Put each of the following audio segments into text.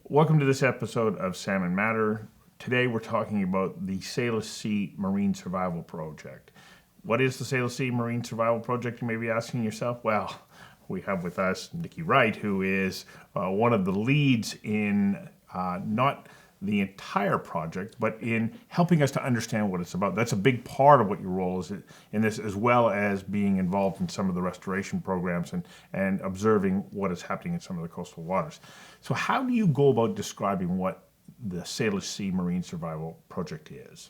Welcome to this episode of Salmon Matter. Today we're talking about the Salish Sea Marine Survival Project. What is the Salish Sea Marine Survival Project, you may be asking yourself? Well, we have with us Nikki Wright, who is one of the leads in not the entire project, but in helping us to understand what it's about. That's a big part of what your role is in this, as well as being involved in some of the restoration programs and observing what is happening in some of the coastal waters. So how do you go about describing what the Salish Sea Marine Survival Project is?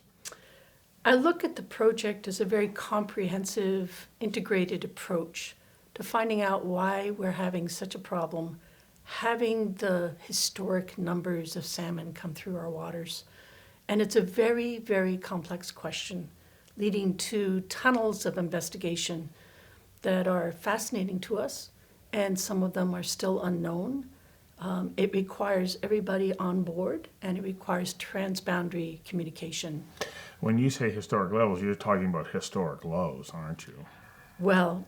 I look at the project as a very comprehensive, integrated approach to finding out why we're having such a problem, having the historic numbers of salmon come through our waters. And it's a very, very complex question, leading to tunnels of investigation that are fascinating to us, and some of them are still unknown. It requires everybody on board, and it requires transboundary communication. When you say historic levels, you're talking about historic lows, aren't you? Well,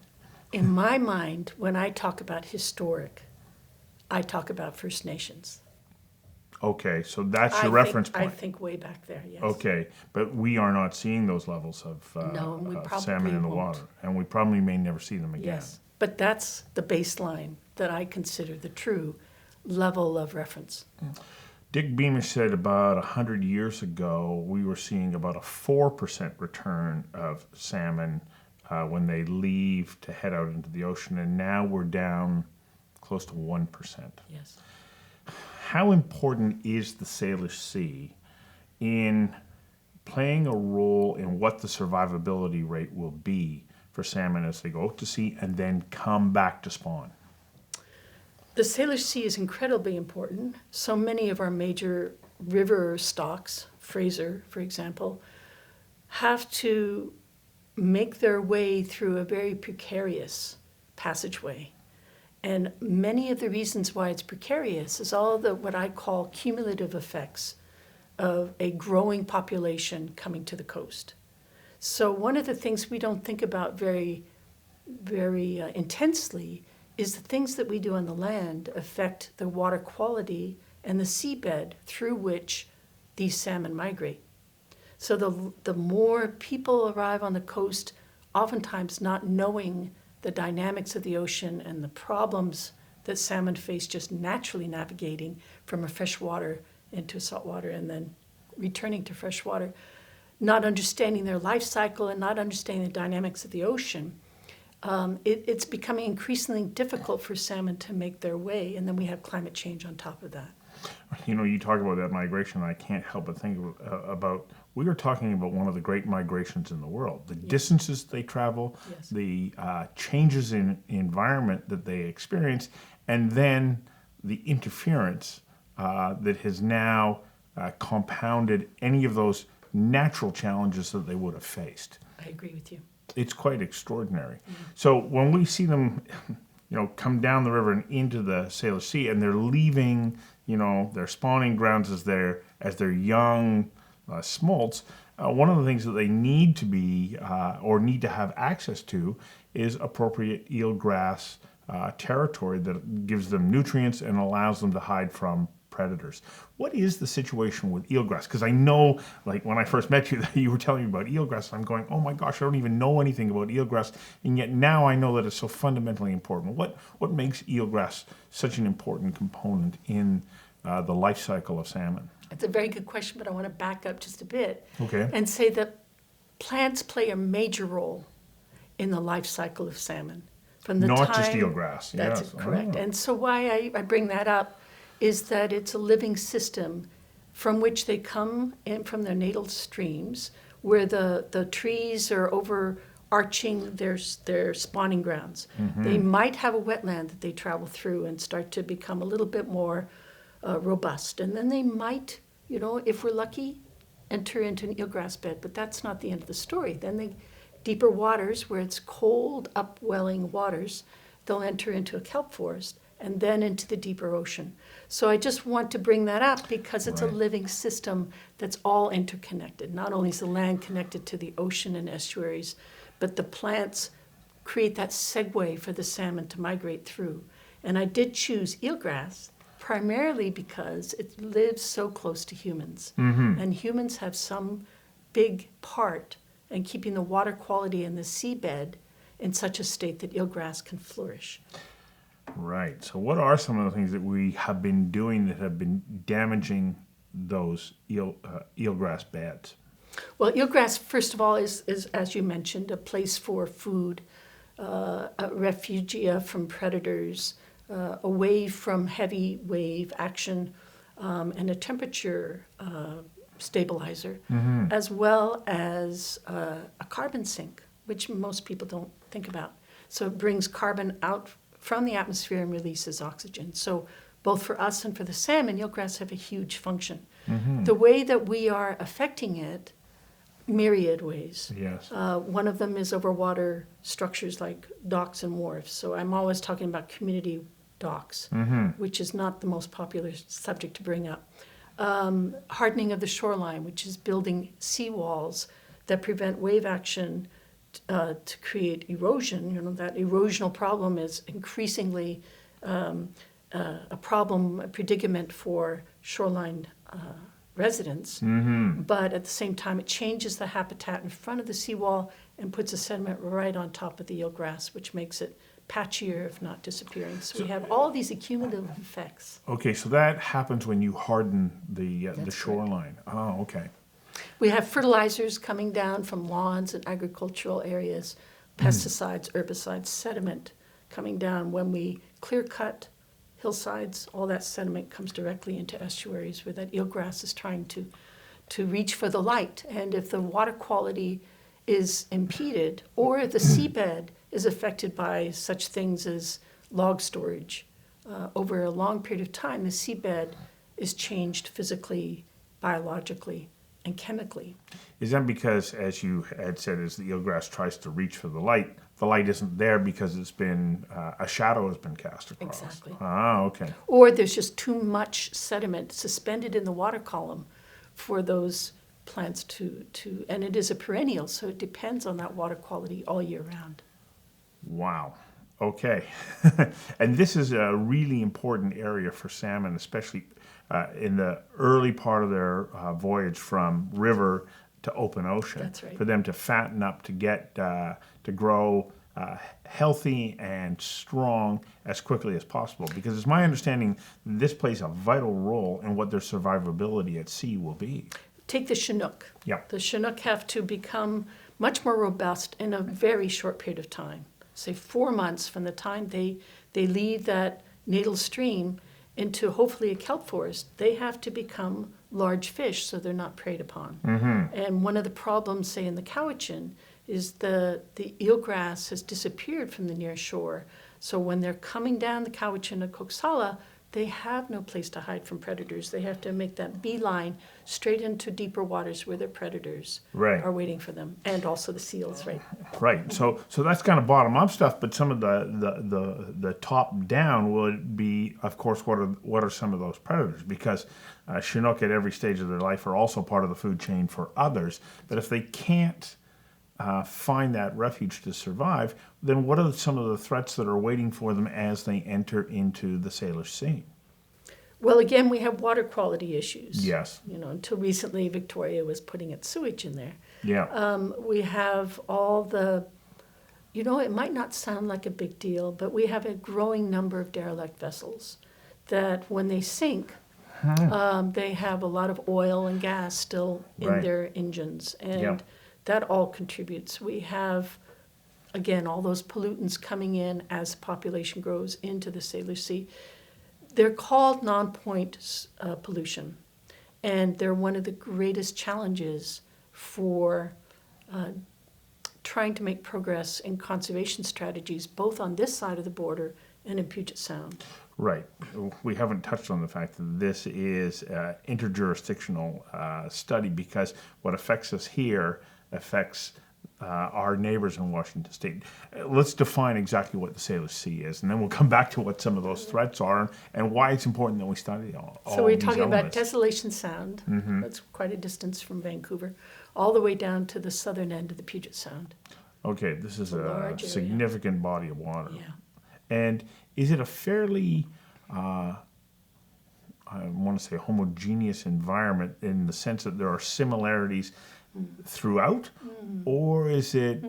in my mind, when I talk about historic, I talk about First Nations. Okay, so that's your reference point. I think way back there, yes. Okay, but we are not seeing those levels of No, and we probably salmon in the won't. water, and we probably may never see them again. Yes, but that's the baseline that I consider the true level of reference. Dick Beamish said about 100 years ago, we were seeing about a 4% return of salmon when they leave to head out into the ocean, and now we're down close to 1%. Yes. How important is the Salish Sea in playing a role in what the survivability rate will be for salmon as they go out to sea and then come back to spawn? The Salish Sea is incredibly important. So many of our major river stocks, Fraser, for example, have to make their way through a very precarious passageway. And many of the reasons why it's precarious is all the what I call cumulative effects of a growing population coming to the coast. So one of the things we don't think about very intensely is the things that we do on the land affect the water quality and the seabed through which these salmon migrate. So the more people arrive on the coast, oftentimes not knowing the dynamics of the ocean and the problems that salmon face just naturally navigating from a freshwater into saltwater and then returning to freshwater, not understanding their life cycle and not understanding the dynamics of the ocean, it's becoming increasingly difficult for salmon to make their way, and then we have climate change on top of that. You know, you talk about that migration, and I can't help but think about, we are talking about one of the great migrations in the world. The distances they travel, Yes. the changes in environment that they experience, and then the interference that has now compounded any of those natural challenges that they would have faced. I agree with you. It's quite extraordinary. Mm-hmm. So when we see them, come down the river and into the Salish Sea, and they're leaving, their spawning grounds as they're young smolts, one of the things that they need to be or need to have access to is appropriate eelgrass territory that gives them nutrients and allows them to hide from predators. What is the situation with eelgrass? Because I know, like when I first met you, you were telling me about eelgrass, and I'm going, oh my gosh, I don't even know anything about eelgrass, and yet now I know that it's so fundamentally important. What makes eelgrass such an important component in the life cycle of salmon? It's a very good question, but I want to back up just a bit and say that plants play a major role in the life cycle of salmon. From the Not time, just eelgrass. That's yes. correct. And so why I bring that up is that it's a living system from which they come in from their natal streams, where the trees are overarching their spawning grounds. Mm-hmm. They might have a wetland that they travel through and start to become a little bit more robust. And then they might, if we're lucky, enter into an eelgrass bed, but that's not the end of the story. Then they deeper waters, where it's cold, upwelling waters, they'll enter into a kelp forest and then into the deeper ocean. So I just want to bring that up because it's a living system that's all interconnected. Not only is the land connected to the ocean and estuaries, but the plants create that segue for the salmon to migrate through. And I did choose eelgrass primarily because it lives so close to humans. And humans have some big part in keeping the water quality in the seabed in such a state that eelgrass can flourish. Right. So what are some of the things that we have been doing that have been damaging those eelgrass beds? Well, eelgrass, first of all, is, as you mentioned, a place for food, a refugia from predators, away from heavy wave action, and a temperature stabilizer, as well as a carbon sink, which most people don't think about. So it brings carbon out from the atmosphere and releases oxygen. So both for us and for the salmon, eelgrass have a huge function. The way that we are affecting it, myriad ways. Yes. One of them is over water structures like docks and wharves. So I'm always talking about community docks, which is not the most popular subject to bring up. Hardening of the shoreline, which is building seawalls that prevent wave action to create erosion. You know, that erosional problem is increasingly a problem, a predicament for shoreline residents. But at the same time, it changes the habitat in front of the seawall and puts the sediment right on top of the eelgrass, which makes it patchier, if not disappearing. So we have all these accumulative effects. Okay, so that happens when you harden the That's shoreline. Oh, okay. We have fertilizers coming down from lawns and agricultural areas, pesticides, herbicides, sediment coming down. When we clear cut hillsides, all that sediment comes directly into estuaries where that eelgrass is trying to reach for the light. And if the water quality is impeded, or if the seabed is affected by such things as log storage, over a long period of time, the seabed is changed physically, biologically, and chemically. Is that because, as you had said, as the eelgrass tries to reach for the light isn't there because it's been, a shadow has been cast across? Exactly. Ah, okay. Or there's just too much sediment suspended in the water column for those plants to and it is a perennial, so it depends on that water quality all year round. Wow. Okay. And this is a really important area for salmon, especially in the early part of their voyage from river to open ocean. That's right. For them to fatten up, to get to grow healthy and strong as quickly as possible. Because it's my understanding this plays a vital role in what their survivability at sea will be. Take the Chinook. Yeah. The Chinook have to become much more robust in a very short period of time. Say 4 months from the time they leave that natal stream into hopefully a kelp forest, they have to become large fish so they're not preyed upon. And one of the problems, say in the Cowichan, is the eelgrass has disappeared from the near shore. So when they're coming down the Cowichan at Coxsala, they have no place to hide from predators. They have to make that beeline straight into deeper waters where their predators are waiting for them, and also the seals, right? Right. So that's kind of bottom up stuff, but some of the top down would be, of course, what are some of those predators? Because Chinook at every stage of their life are also part of the food chain for others. But if they can't find that refuge to survive, then what are some of the threats that are waiting for them as they enter into the Salish Sea? Well, again, we have water quality issues. Yes. You know, until recently, Victoria was putting its sewage in there. Yeah. We have all the, you know, it might not sound like a big deal, but we have a growing number of derelict vessels that when they sink, they have a lot of oil and gas still in their engines. And that all contributes. We have, again, all those pollutants coming in as population grows into the Salish Sea. They're called non-point pollution, and they're one of the greatest challenges for trying to make progress in conservation strategies, both on this side of the border and in Puget Sound. Right. We haven't touched on the fact that this is an interjurisdictional study, because what affects us here affects our neighbors in Washington State. Let's define exactly what the Salish Sea is, and then we'll come back to what some of those threats are and why it's important that we study all So we're these talking about elements. Desolation Sound. That's quite a distance from Vancouver, all the way down to the southern end of the Puget Sound. Okay, this is a large area. significant body of water. Yeah. And is it a fairly want to say homogeneous environment in the sense that there are similarities throughout, or is it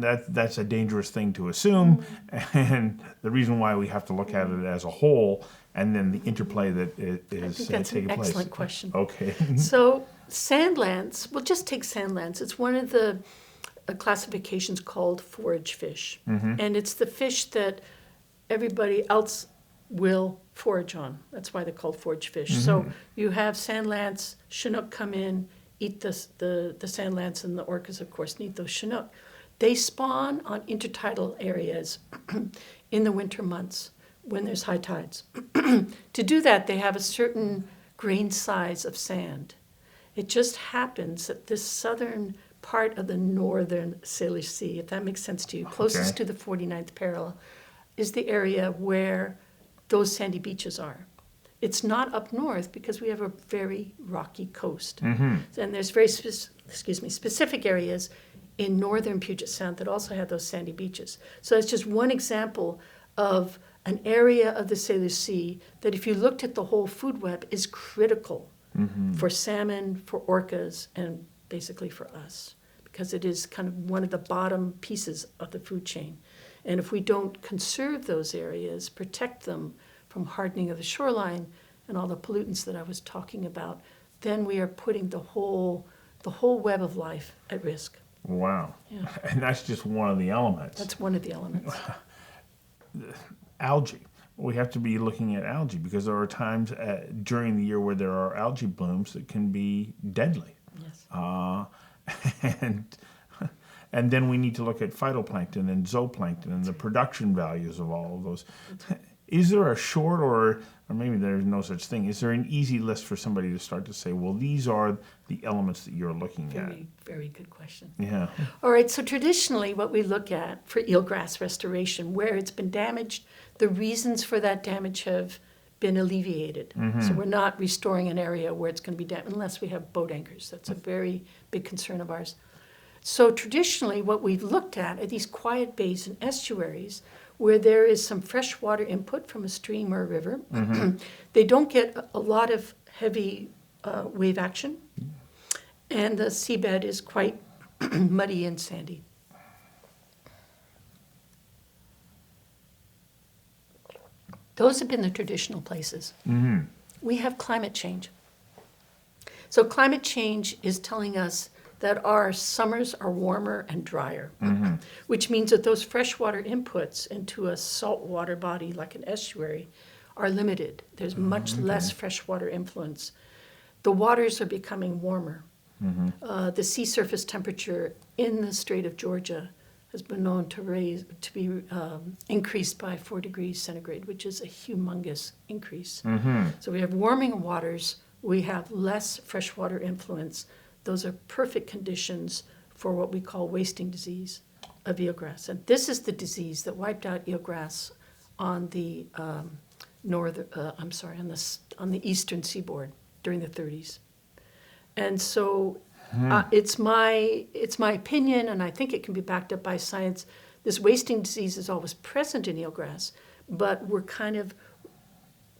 that's a dangerous thing to assume, and the reason why we have to look at it as a whole, and then the interplay that is I think that's taking an place? excellent question. Okay. So sandlands, well, just take sandlands. It's one of the classifications called forage fish. And it's the fish that everybody else will forage on. That's why they're called forage fish. So you have sandlance, Chinook come in, eat the sandlance, and the orcas, of course, need those Chinook. They spawn on intertidal areas in the winter months when there's high tides. To do that, they have a certain grain size of sand. It just happens that this southern part of the northern Salish Sea, if that makes sense to you, closest to the 49th parallel, is the area where those sandy beaches are. It's not up north because we have a very rocky coast. And there's very specific areas in northern Puget Sound that also have those sandy beaches. So that's just one example of an area of the Salish Sea that, if you looked at the whole food web, is critical for salmon, for orcas, and basically for us, because it is kind of one of the bottom pieces of the food chain. And if we don't conserve those areas, protect them from hardening of the shoreline and all the pollutants that I was talking about, then we are putting the whole web of life at risk. Wow. Yeah. And that's just one of the elements. That's one of the elements. Algae. We have to be looking at algae because there are times during the year where there are algae blooms that can be deadly. Yes. And then we need to look at phytoplankton and zooplankton and the production values of all of those. Is there a short or maybe there's no such thing, is there an easy list for somebody to start to say, well, these are the elements that you're looking at? Very, very good question. Yeah. All right, so traditionally what we look at for eelgrass restoration, where it's been damaged, the reasons for that damage have been alleviated. So we're not restoring an area where it's going to be damaged unless we have boat anchors. That's a very big concern of ours. So traditionally what we've looked at are these quiet bays and estuaries where there is some freshwater input from a stream or a river. They don't get a lot of heavy wave action, and the seabed is quite muddy and sandy. Those have been the traditional places. We have climate change. So climate change is telling us that our summers are warmer and drier, which means that those freshwater inputs into a saltwater body like an estuary are limited. There's much less freshwater influence. The waters are becoming warmer. The sea surface temperature in the Strait of Georgia has been known to be increased by 4 degrees centigrade, which is a humongous increase. So we have warming waters, we have less freshwater influence. Those are perfect conditions for what we call wasting disease of eelgrass. And this is the disease that wiped out eelgrass on the on the eastern seaboard during the 30s. And so it's my opinion, and I think it can be backed up by science, this wasting disease is always present in eelgrass, but we're kind of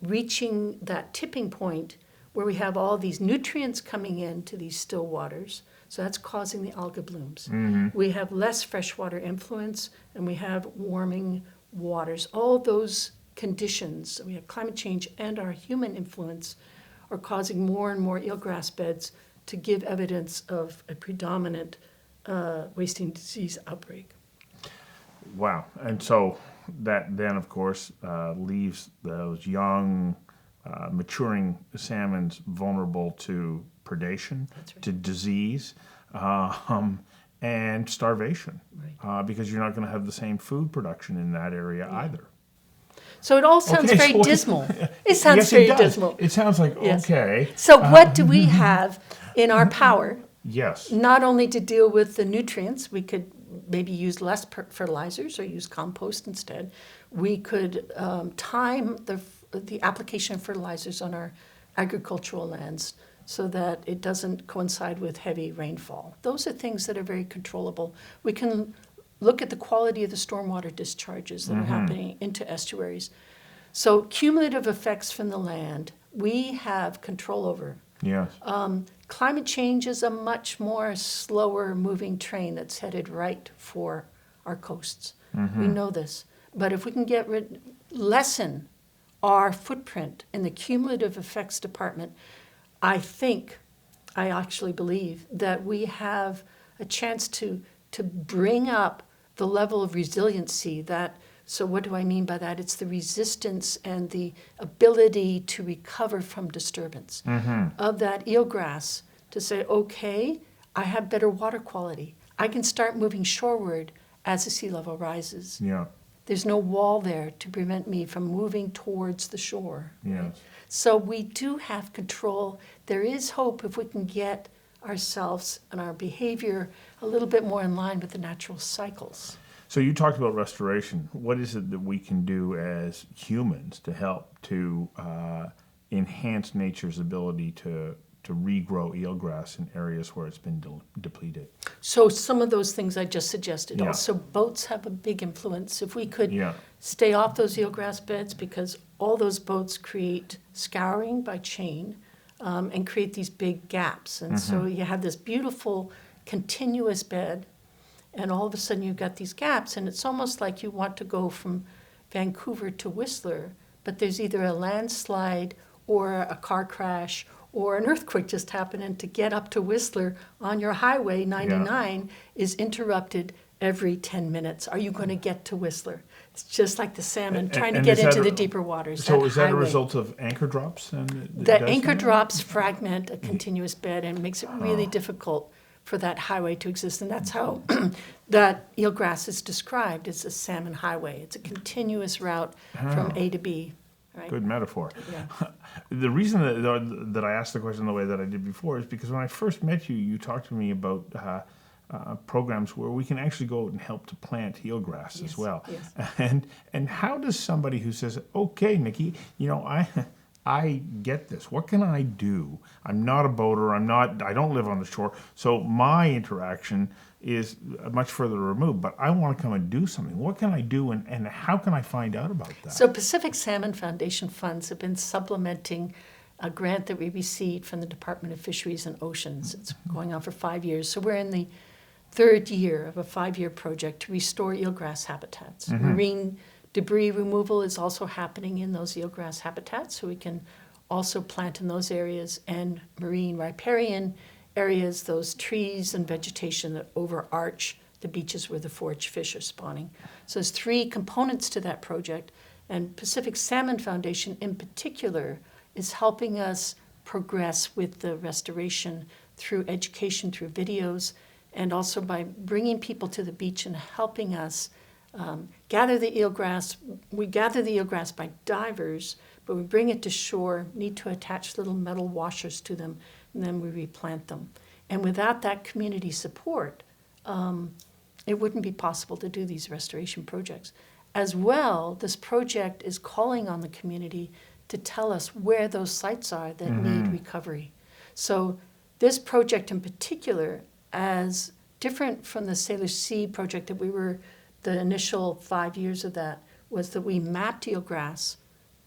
reaching that tipping point where we have all these nutrients coming into these still waters. So that's causing the algae blooms. We have less freshwater influence, and we have warming waters. All those conditions, we have climate change and our human influence, are causing more and more eelgrass beds to give evidence of a predominant wasting disease outbreak. Wow. And so that then, of course, leaves those young, maturing salmons vulnerable to predation, to disease, and starvation, because you're not going to have the same food production in that area either. So it all sounds very dismal. It sounds yes, very it does. dismal. It sounds like, okay. So what do we have in our power? Yes. Not only to deal with the nutrients, we could maybe use less fertilizers or use compost instead. We could time the application of fertilizers on our agricultural lands so that it doesn't coincide with heavy rainfall. Those are things that are very controllable. We can look at the quality of the stormwater discharges that are happening into estuaries. So cumulative effects from the land we have control over. Yes. Climate change is a much more slower moving train that's headed right for our coasts. We know this. But if we can lessen our footprint in the cumulative effects department, I actually believe that we have a chance to bring up the level of resiliency that, so what do I mean by that? It's the resistance and the ability to recover from disturbance of that eelgrass to say, okay, I have better water quality. I can start moving shoreward as the sea level rises. Yeah. There's no wall there to prevent me from moving towards the shore. Yes. So we do have control. There is hope if we can get ourselves and our behavior a little bit more in line with the natural cycles. So you talked about restoration. What is it that we can do as humans to help to enhance nature's ability to regrow eelgrass in areas where it's been depleted? So some of those things I just suggested. Yeah. Also, boats have a big influence. If we could Yeah. stay off those eelgrass beds, because all those boats create scouring by chain and create these big gaps. And so you have this beautiful continuous bed, and all of a sudden you've got these gaps, and it's almost like you want to go from Vancouver to Whistler, but there's either a landslide or a car crash or an earthquake just happened, and to get up to Whistler on your highway 99 is interrupted every 10 minutes. Are you going to get to Whistler? It's just like the salmon trying to get into the deeper waters. So is that a highway. result of anchor drops? The anchor drops fragment a continuous bed and makes it really difficult for that highway to exist. And that's how that eelgrass is described as a salmon highway. It's a continuous route from A to B. Right? Good metaphor. Yeah. The reason that I asked the question the way that I did before is because when I first met you, you talked to me about programs where we can actually go out and help to plant eelgrass as well. Yes. And how does somebody who says, okay, Nikki, I get this. What can I do? I'm not a boater. I don't live on the shore. So my interaction is much further removed, but I want to come and do something. What can I do and how can I find out about that? So Pacific Salmon Foundation funds have been supplementing a grant that we received from the Department of Fisheries and Oceans. It's going on for 5 years. So we're in the third year of a 5-year project to restore eelgrass habitats. Marine debris removal is also happening in those eelgrass habitats, so we can also plant in those areas, and marine riparian areas, those trees and vegetation that overarch the beaches where the forage fish are spawning. So there's 3 components to that project, and Pacific Salmon Foundation in particular is helping us progress with the restoration through education, through videos, and also by bringing people to the beach and helping us gather the eelgrass. We gather the eelgrass by divers, but we bring it to shore, need to attach little metal washers to them, and then we replant them. And without that community support, it wouldn't be possible to do these restoration projects. As well, this project is calling on the community to tell us where those sites are that need recovery. So this project in particular, as different from the Salish Sea project that the initial 5 years of that, was that we mapped eelgrass,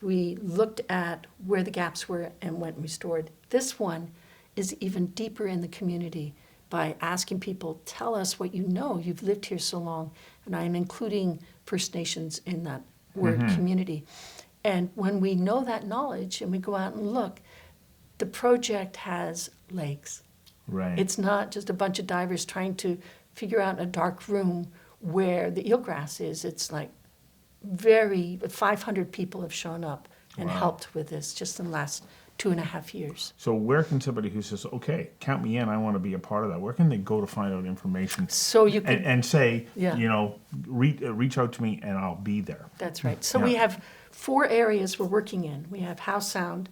we looked at where the gaps were and went and restored. This one is even deeper in the community by asking people, tell us what you know, you've lived here so long, and I am including First Nations in that word community. And when we know that knowledge and we go out and look, the project has legs. Right. It's not just a bunch of divers trying to figure out in a dark room where the eelgrass is. It's like 500 people have shown up and helped with this just in the last 2.5 years. So where can somebody who says, okay, count me in, I want to be a part of that, where can they go to find out information? So you can, and say, Yeah. reach out to me and I'll be there. That's right. So we have 4 areas we're working in. We have Howe Sound,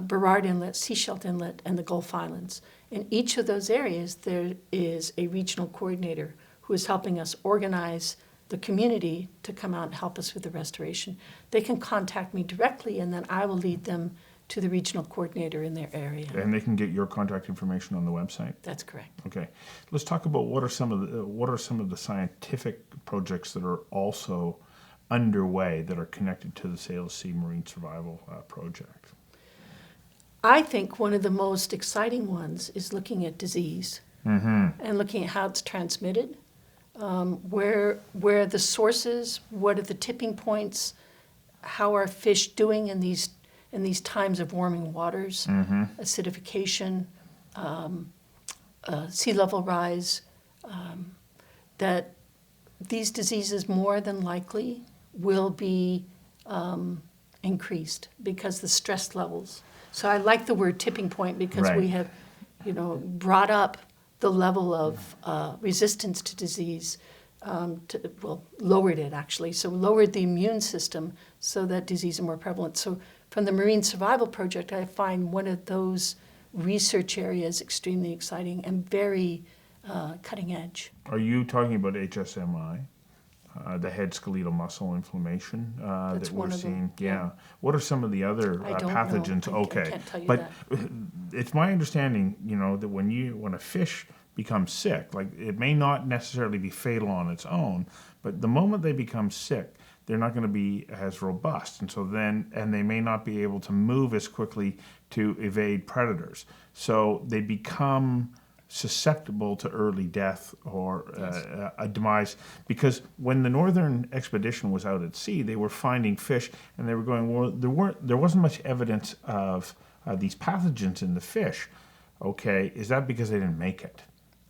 Burrard Inlet, Seashell Inlet, and the Gulf Islands. In each of those areas, there is a regional coordinator who is helping us organize the community to come out and help us with the restoration. They can contact me directly, and then I will lead them to the regional coordinator in their area. And they can get your contact information on the website. That's correct. Okay, let's talk about what are some of the scientific projects that are also underway that are connected to the Salish Sea Marine Survival Project. I think one of the most exciting ones is looking at disease and looking at how it's transmitted, where the sources, what are the tipping points, how are fish doing in these times of warming waters, acidification, sea level rise, that these diseases more than likely will be increased because the stress levels. So I like the word tipping point because we have, brought up the level of resistance to disease, lowered it actually. So lowered the immune system so that disease is more prevalent. So from the Marine Survival Project, I find one of those research areas extremely exciting and very cutting edge. Are you talking about HSMI, the head skeletal muscle inflammation That's that we're one of seeing? them, yeah. What are some of the other I don't pathogens? know. I can't tell you but that. it's my understanding, that when a fish becomes sick, like it may not necessarily be fatal on its own, but the moment they become sick, they're not going to be as robust, and they may not be able to move as quickly to evade predators. So they become susceptible to early death or a demise, because when the Northern Expedition was out at sea, they were finding fish and they were going, well, there wasn't much evidence of these pathogens in the fish. Okay, is that because they didn't make it?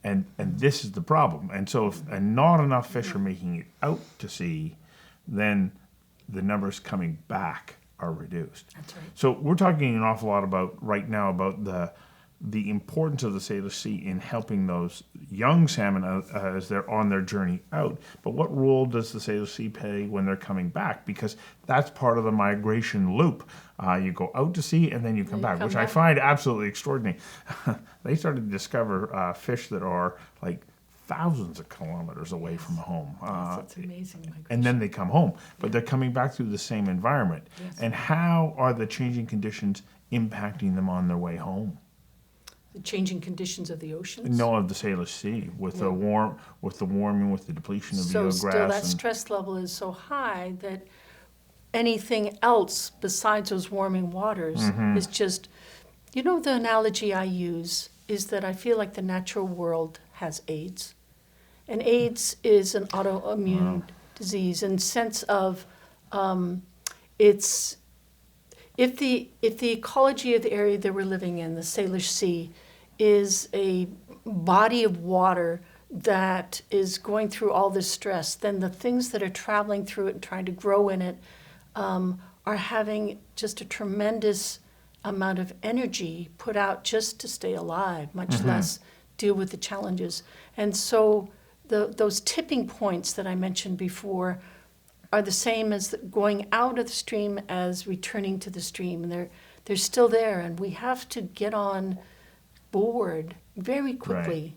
And this is the problem. And so if not enough fish are making it out to sea, then the numbers coming back are reduced. That's right. So we're talking an awful lot right now about the importance of the Salish Sea in helping those young salmon as they're on their journey out. But what role does the Salish Sea play when they're coming back? Because that's part of the migration loop. You go out to sea and then you come back, which I find absolutely extraordinary. They started to discover fish that are like thousands of kilometers away from home. That's amazing migration. And then they come home, but they're coming back through the same environment. Yes. And how are the changing conditions impacting them on their way home? The changing conditions of the oceans. No, of the Salish Sea, with the warming, with the depletion of the So eelgrass. still that stress level is so high that anything else besides those warming waters is just, the analogy I use is that I feel like the natural world has AIDS. And AIDS is an autoimmune disease in sense of it's if the ecology of the area that we're living in, the Salish Sea, is a body of water that is going through all this stress, then the things that are traveling through it and trying to grow in it are having just a tremendous amount of energy put out just to stay alive, much less deal with the challenges. And so those tipping points that I mentioned before are the same as going out of the stream as returning to the stream. And they're still there, and we have to get on board very quickly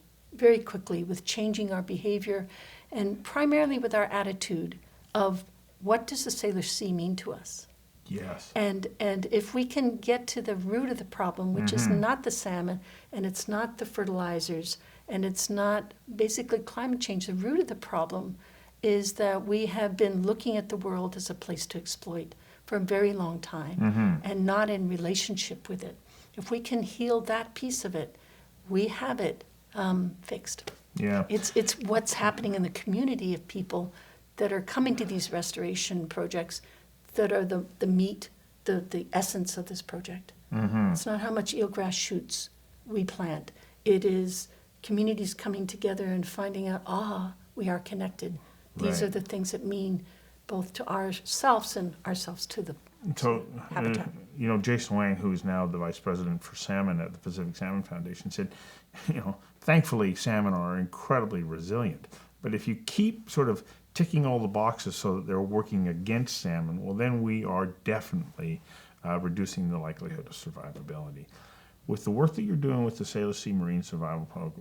with changing our behavior, and primarily with our attitude of what does the Salish Sea mean to us? Yes. And if we can get to the root of the problem, which is not the salmon, and it's not the fertilizers, and it's not basically climate change, the root of the problem is that we have been looking at the world as a place to exploit for a very long time and not in relationship with it. If we can heal that piece of it, we have it fixed. Yeah. It's what's happening in the community of people that are coming to these restoration projects that are the meat, the essence of this project. It's not how much eelgrass shoots we plant. It is communities coming together and finding out, we are connected. These are the things that mean both to ourselves and ourselves to the habitat. Jason Wang, who is now the vice president for salmon at the Pacific Salmon Foundation, said, thankfully salmon are incredibly resilient. But if you keep sort of ticking all the boxes so that they're working against salmon, well, then we are definitely reducing the likelihood of survivability. With the work that you're doing with the Salish Sea Marine Survival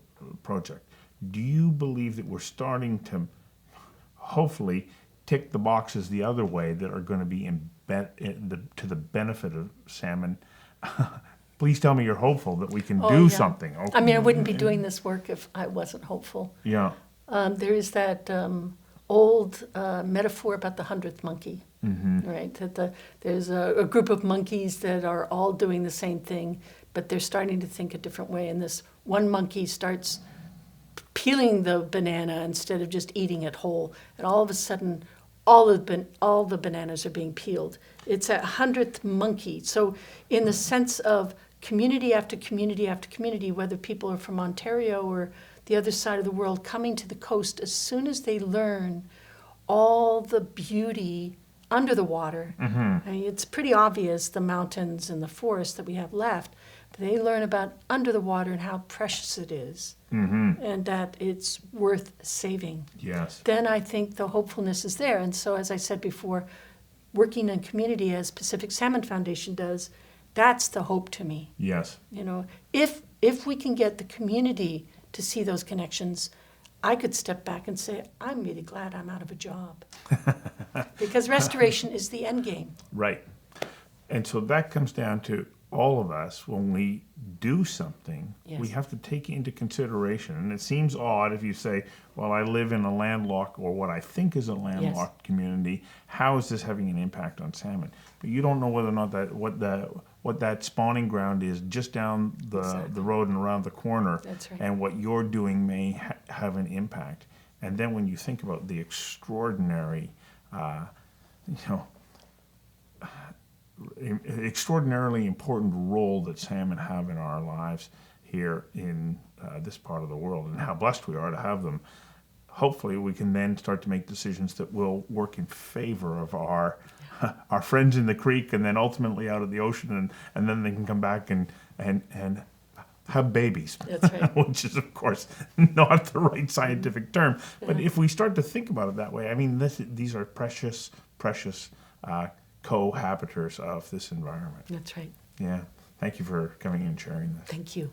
Project, do you believe that we're starting to hopefully tick the boxes the other way that are going to be to the benefit of salmon? Please tell me you're hopeful that we can do something. Okay. I mean, I wouldn't be doing this work if I wasn't hopeful. Yeah. There is that old metaphor about the 100th monkey, right? That there's a group of monkeys that are all doing the same thing, but they're starting to think a different way. And this one monkey starts peeling the banana instead of just eating it whole. And all of a sudden, all the bananas are being peeled. It's a 100th monkey. So in the sense of community after community after community, whether people are from Ontario or the other side of the world coming to the coast, as soon as they learn all the beauty under the water, I mean, it's pretty obvious, the mountains and the forests that we have left, but they learn about under the water and how precious it is, and that it's worth saving. Yes. Then I think the hopefulness is there. And so, as I said before, working in community as Pacific Salmon Foundation does, that's the hope to me. Yes. You know, if we can get the community to see those connections, I could step back and say, I'm really glad I'm out of a job. Because restoration is the end game. Right. And so that comes down to all of us, when we do something, we have to take into consideration. And it seems odd if you say, well, I live in a landlocked, or what I think is a landlocked community. How is this having an impact on salmon? But you don't know whether or not what that spawning ground is just down the road and around the corner. That's right. And what you're doing may have an impact. And then when you think about the extraordinarily important role that salmon have in our lives here in this part of the world, and how blessed we are to have them, hopefully we can then start to make decisions that will work in favor of our friends in the creek, and then ultimately out of the ocean, and then they can come back and have babies. That's right. Which is, of course, not the right scientific term. But if we start to think about it that way, I mean, these are precious cohabitors of this environment. That's right. Yeah. Thank you for coming in and sharing this. Thank you.